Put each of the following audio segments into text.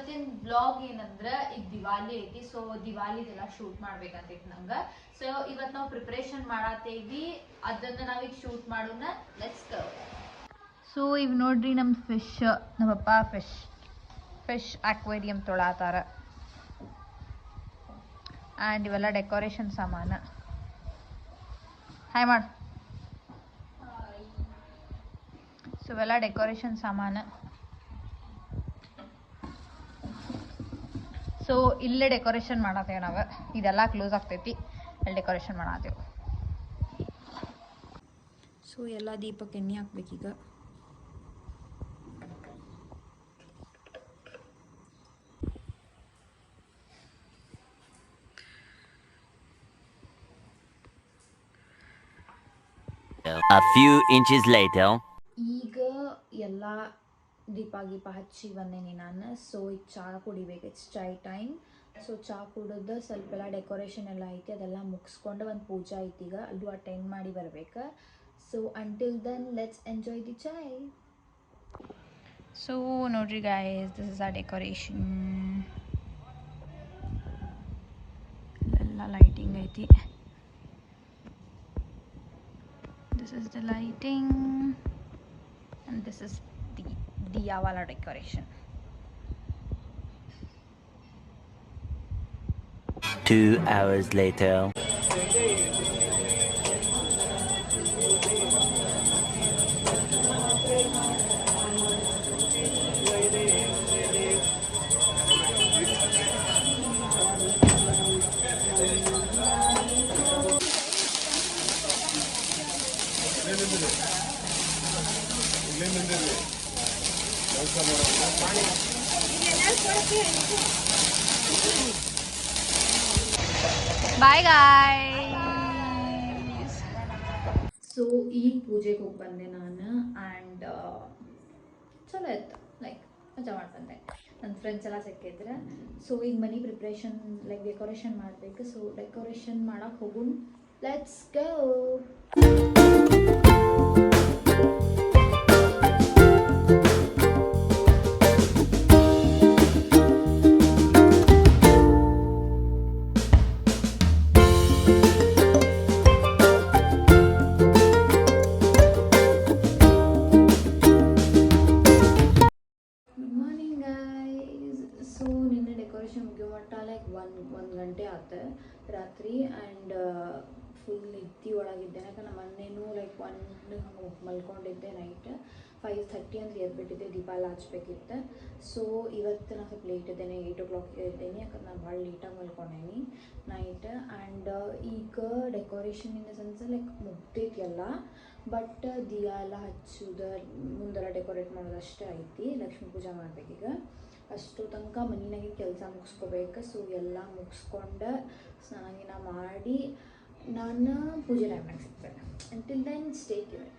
ಇವತ್ತಿನ ಬ್ಲಾಗ್ ಏನಂದ್ರೆ ಈಗ ದಿವಾಲಿ ಐತಿ. ಸೊ ದಿವಾಲಿದೆಲ್ಲ ಶೂಟ್ ಮಾಡ್ಬೇಕಂತೈತಿ ನಂಗೆ. ಸೊ ಇವತ್ತು ನಾವು ಪ್ರಿಪ್ರೇಷನ್ ಮಾಡತ್ತೇವಿ, ಅದನ್ನ ನಾವೀಗ ಶೂಟ್ ಮಾಡೋಣ. Let's go. ಸೊ ಈಗ ನೋಡ್ರಿ ನಮ್ಮ ನಮ್ಮಪ್ಪ ಫಿಶ್ ಅಕ್ವೇರಿಯಂ ತೊಳಾತಾರ. ಆ್ಯಂಡ್ ಇವೆಲ್ಲ ಡೆಕೋರೇಷನ್ ಸಾಮಾನು. ಹಾಯ್ ಮಾಡು. ಸೊ ಇವೆಲ್ಲ ಡೆಕೋರೇಷನ್ ಸಾಮಾನು. ಸೊ ಇಲ್ಲೇ ಡೆಕೋರೇಷನ್ ಮಾಡತ್ತೇವೆ ನಾವು. ಇದೆಲ್ಲ ಕ್ಲೋಸ್ ಆಗ್ತೈತಿ, ಅಲ್ಲಿ ಡೆಕೋರೇಷನ್ ಮಾಡತ್ತೇವೆ. ಸೊ ಎಲ್ಲ ದೀಪಕ್ಕೆ ಎಣ್ಣೆ ಹಾಕ್ಬೇಕೀಗ. A few inches later. ಈಗ ಎಲ್ಲ ದೀಪ ಹಚ್ಚಿ ಬಂದೇನಿ ನಾನು. ಸೊ ಈಗ ಚಹಾ ಕುಡಿಬೇಕು. It's chai time. ಸೊ ಚಹಾ ಕುಡಿದು ಸ್ವಲ್ಪ ಎಲ್ಲ ಡೆಕೋರೇಷನ್ ಎಲ್ಲ ಐತಿ, ಅದೆಲ್ಲ ಮುಗಿಸ್ಕೊಂಡು ಒಂದು ಪೂಜೆ ಐತಿ ಈಗ, ಅಲ್ಲೂ ಅಟೆಂಡ್ ಮಾಡಿ ಬರ್ಬೇಕು. So until then let's enjoy the chai. So ನೋಡ್ರಿ guys, this is a decoration. ಎಲ್ಲ ಲೈಟಿಂಗ್ ಐತಿ. This is the lighting and this is the diya wala decoration. 2 hours later. Bye guys. So ಈಗ ಪೂಜೆಗೆ ಹೋಗಿ ಬಂದೆ ನಾನು. ಆ್ಯಂಡ್ ಚಲೋ ಇತ್ತು, ಲೈಕ್ ಮಜಾ ಮಾಡ್ಬಂದೆ. ನನ್ನ ಫ್ರೆಂಡ್ಸ್ ಎಲ್ಲ ಸಿಕ್ಕಿದ್ರೆ. ಸೊ ಈಗ ಮನೆ ಪ್ರಿಪ್ರೇಷನ್ ಲೈಕ್ ಡೆಕೋರೇಷನ್ ಮಾಡಬೇಕು. ಸೊ ಡೆಕೋರೇಷನ್ ಮಾಡೋಕೆ ಹೋಗೋಣ. Let's go. ಒಂದು ಗಂಟೆ ಆಯ್ತು ರಾತ್ರಿ. ಆ್ಯಂಡ್ ಫುಲ್ ನಿದ್ದೆ ಒಳಗಿದ್ದೆ. ಯಾಕಂದ್ರೆ ನಮ್ಮ ಮೊನ್ನೆನೂ ಲೈಕ್ 1 ಹಂಗೆ ಮಲ್ಕೊಂಡಿದ್ದೆ. ನೈಟ್ 5:30 ಅಂದ್ರೆ ಎದ್ಬಿಟ್ಟಿದ್ದೆ, ದೀಪ ಎಲ್ಲ ಹಚ್ಬೇಕಿತ್ತು. ಸೊ ಇವತ್ತು ನಾನು ಸ್ವಲ್ಪ ಲೇಟ್ ಇದ್ದೇನೆ, 8 o'clock ಇದ್ದೇನೆ. ಯಾಕಂದ್ರೆ ನಾನು ಭಾಳ ಲೇಟಾಗಿ ಮಲ್ಕೊಂಡೇನಿ ನೈಟ್. ಆ್ಯಂಡ್ ಈಗ decoration in the sense like ಮುಗ್ದೈತಿ ಎಲ್ಲ, ಬಟ್ ದಿಯಾ ಎಲ್ಲ ಹಚ್ಚೋದು ಮುಂದೆಲ್ಲ ಡೆಕೋರೇಟ್ ಮಾಡೋದು ಅಷ್ಟೇ ಐತಿ. ಲಕ್ಷ್ಮೀ ಪೂಜೆ ಮಾಡ್ಬೇಕೀಗ. ಅಷ್ಟು ತನಕ ಮನೆಯಾಗೆ ಕೆಲಸ ಮುಗಿಸ್ಕೋಬೇಕು. ಸೊ ಎಲ್ಲ ಮುಗಿಸ್ಕೊಂಡು ಸ್ನಾನ ಮಾಡಿ ನಾನು ಪೂಜೆ ಟೈಮ್ನಾಗ ಸಿಗ್ತೇನೆ. Until then stay tuned.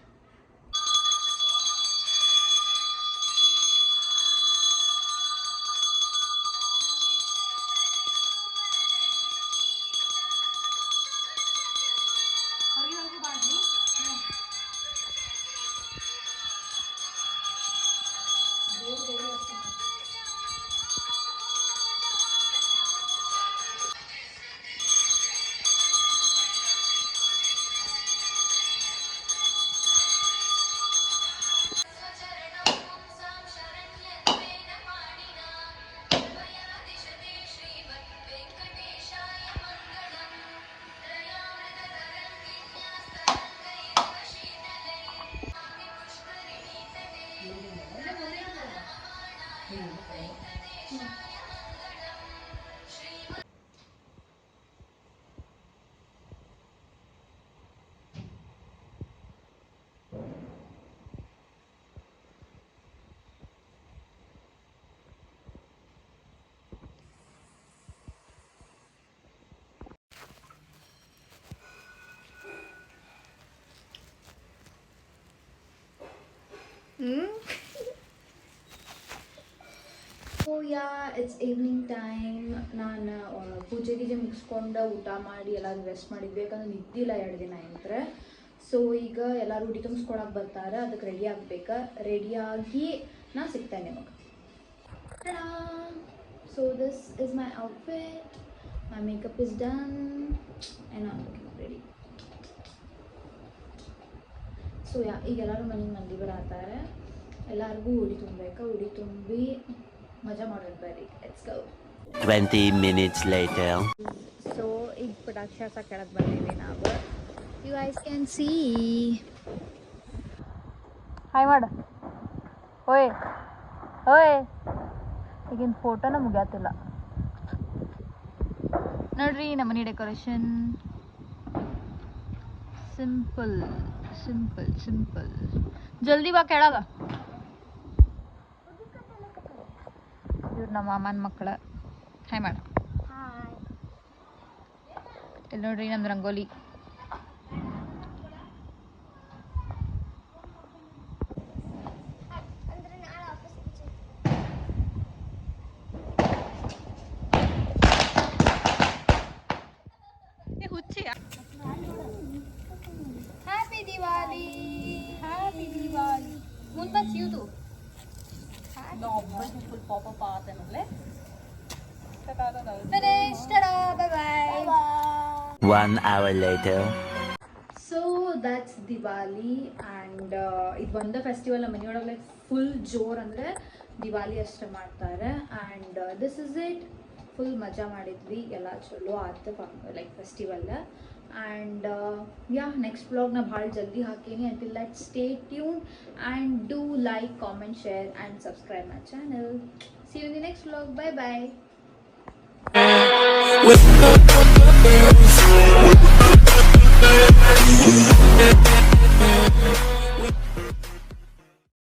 So yeah it's evening time. ನಾನು ಪೂಜೆ ಗೀಜೆ ಮುಗಿಸ್ಕೊಂಡು ಊಟ ಮಾಡಿ ಎಲ್ಲ ರೆಸ್ಟ್ ಮಾಡಿದ್ವಿ. ಯಾಕಂದ್ರೆ ನಿದ್ದಿಲ್ಲ 2 ದಿನ ನಂತರ. ಸೊ ಈಗ ಎಲ್ಲರೂ ಊಟ ತುಂಬಿಸ್ಕೊಳಕ್ಕೆ ಬರ್ತಾರೆ, ಅದಕ್ಕೆ ರೆಡಿ ಆಗ್ಬೇಕು. ರೆಡಿಯಾಗಿ ನಾ ಸಿಗ್ತೇನೆ ನಿಮಗೆ. So this is my outfit. My makeup is done and I'm looking ready. So ಈಗ ಎಲ್ಲರೂ ಮನೆಗೆ ಮಂದಿ ಬರತ್ತಾರೆ, ಎಲ್ಲರಿಗೂ ಉಡಿ ತುಂಬಬೇಕು. ಉಡಿ ತುಂಬಿ ಮಜಾ ಮಾಡೋದು ಬರ್ರಿ. Let's go. 20 minutes later. So ಈಗ ಪಟಾಕ್ಷಿ ಕೆಳಗೆ ಬಂದೀವಿ ನಾವು. You guys can see. Hi ಮಾಡು. ಓಯ್ ಓಯ್, ಈಗಿನ ಫೋಟೋನ ಮುಗ್ಯಾತಿಲ್ಲ ನೋಡ್ರಿ. ನಮ್ಮನೆ ಡೆಕೋರೇಷನ್ ಸಿಂಪಲ್ ಸಿಂಪಲ್ ಸಿಂಪಲ್. ಜಲ್ದಿ ಬಾ ಕೆಳಗ. ಇವ್ರು ನಮ್ಮ ಮಾಮನ ಮಕ್ಕಳ. ಹಾಯ್ ಮಾಡು. ಇಲ್ಲಿ ನೋಡ್ರಿ ನಮ್ದು rangoli. Happy Diwali! Happy Diwali! Muntas you too. No, but you will pop up out and let. Finished. Ta-da! Bye-bye. 1 hour later. So that's Diwali and ಇದು ಒಂದು ಫೆಸ್ಟಿವಲ್ ನಮ್ಮ ಮನೆಯೊಳಗೆ ಲೈಕ್ ಫುಲ್ ಜೋರ್ ಅಂದರೆ ದಿವಾಲಿ ಅಷ್ಟೇ ಮಾಡ್ತಾರೆ. And this is it. Full ಮಜಾ ಮಾಡಿದ್ವಿ, ಎಲ್ಲ ಚಲೋ ಆಯ್ತು like festival. And yeah next ವ್ಲಾಗ್ನ ಭಾಳ ಜಲ್ದಿ ಹಾಕೀನಿ. Until that stay tune and do like, comment, share and subscribe my channel. See you in the next vlog. Bye bye.